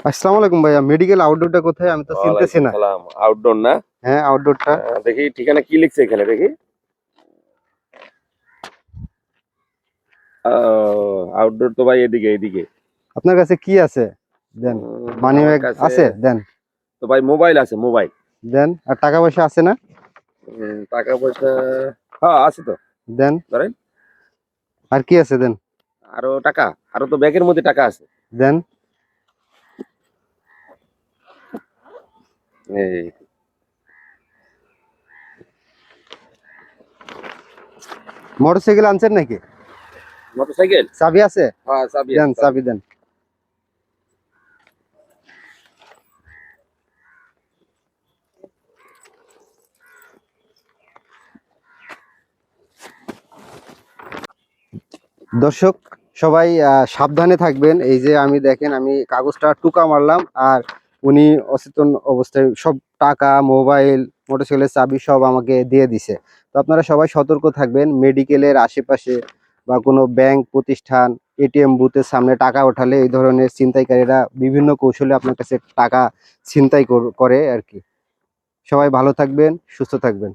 আসসালামু আলাইকুম ভাইয়া, মেডিকেল আউটডোরটা কোথায়? আমি তো চিনতেছি ওয়ালাইকুম না। সালাম। আউটডোর না? হ্যাঁ, আউটডোরটা। দেখি ঠিকানা কি লিখছে এখানে দেখি। আউটডোর তো ভাই এদিকে। আপনার কাছে কি আছে? দেন। মানি আমার ব্যাগ কাছে আছে? দেন। তো ভাই মোবাইল আছে, মোবাইল। দেন। আর টাকা পয়সা আছে না? টাকা পয়সা হ্যাঁ আছে তো। দেন। ধরেন আর কি আছে? দেন। আরো টাকা, আরো তো ব্যাগের মধ্যে টাকা আছে। দেন। এই মোটরসাইকেল আনছেন নাকি? মোটরসাইকেল, চাবি আছে? হ্যাঁ চাবি দেন, আছে, চাবি। চাবি দেন। দর্শক সবাই সাবধানে থাকবেন। এই যে আমি দেখেন, আমি কাগজটা টুকা মারলাম আর উনি অচেতন অবস্থায় সব টাকা, মোবাইল, মোটরসাইকেলের চাবি সব আমাকে দিয়ে দিছে। তো আপনারা সবাই সতর্ক থাকবেন। মেডিকেলের আশেপাশে বা কোনো ব্যাংক প্রতিষ্ঠান, এটিএম বুথের সামনে টাকা ওঠালে এই ধরনের ছিনতাইকারীরা বিভিন্ন কৌশলে আপনার কাছে টাকা ছিনতাই করে আর কি। সবাই ভালো থাকবেন, সুস্থ থাকবেন।